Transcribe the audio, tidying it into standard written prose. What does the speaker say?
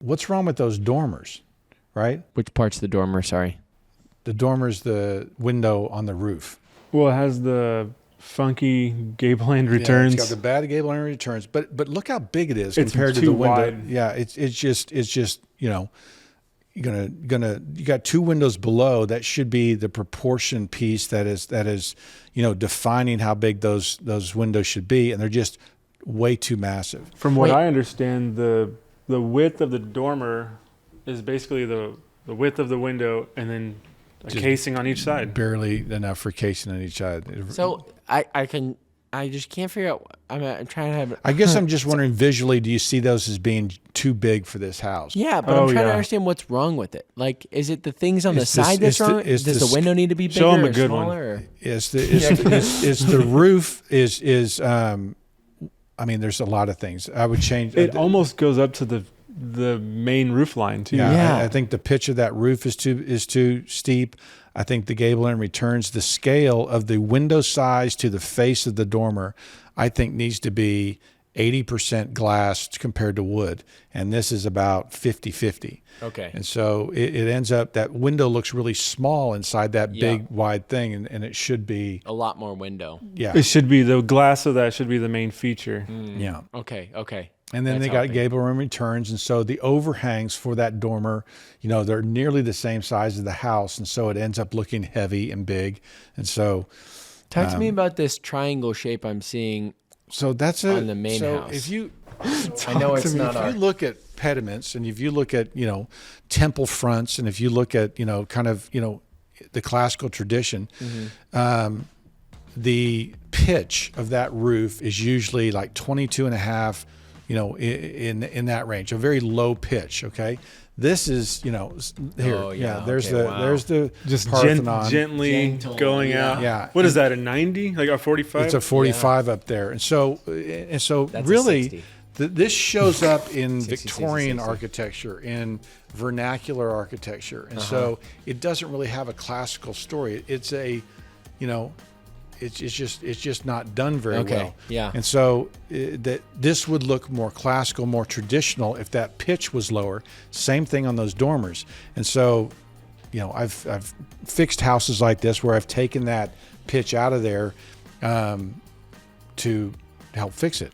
what's wrong with those dormers, right? Which part's the dormer? Sorry. The dormer's the window on the roof. Well, it has the funky gable end returns. Yeah, it's got the bad gable end returns, but look how big it is It's compared to too the window. wide. Yeah, it's just you got two windows below. That should be the proportion piece that is defining how big those windows should be, and they're just way too massive. From what I understand, the width of the dormer is basically the width of the window, and then a Just casing on each side. Barely enough for casing on each side. So I just can't figure out. I'm trying to have. I guess I'm just wondering visually, do you see those as being too big for this house? Yeah, but I'm trying to understand what's wrong with it. Like, is it the things on the side that's wrong? Does the window need to be bigger show 'em a or good smaller? one. It's the roof is I mean, there's a lot of things. I would change. It almost goes up to the main roof line too. Yeah. I think the pitch of that roof is too steep. I think the gable end returns, the scale of the window size to the face of the dormer, I think needs to be 80% glass compared to wood. And this is about 50-50. Okay. And so it ends up, that window looks really small inside that big wide thing. And it should be a lot more window. Yeah. It should be the glass of that should be the main feature. Yeah. Okay. And then they got gable end returns. And so the overhangs for that dormer, they're nearly the same size as the house. And so it ends up looking heavy and big. And so. Talk to me about this triangle shape I'm seeing. So that's on the main house. If you, I know it's not if you look at pediments and if you look at, temple fronts and if you look at, the classical tradition, the pitch of that roof is usually like 22 and a half, in that range, a very low pitch. Okay. This is, here. Oh, yeah. There's Okay, there's the Just Parthenon. gently Gentle, going out. Yeah. What is that? A 90? Like a 45? It's a 45 up there. And so That's a really 60. this shows up in 60, Victorian 60. architecture, in vernacular architecture. And so it doesn't really have a classical story. It's a, it's just not done very well. Yeah. And so that this would look more classical, more traditional if that pitch was lower. Same thing on those dormers. And so, I've fixed houses like this where I've taken that pitch out of there to help fix it.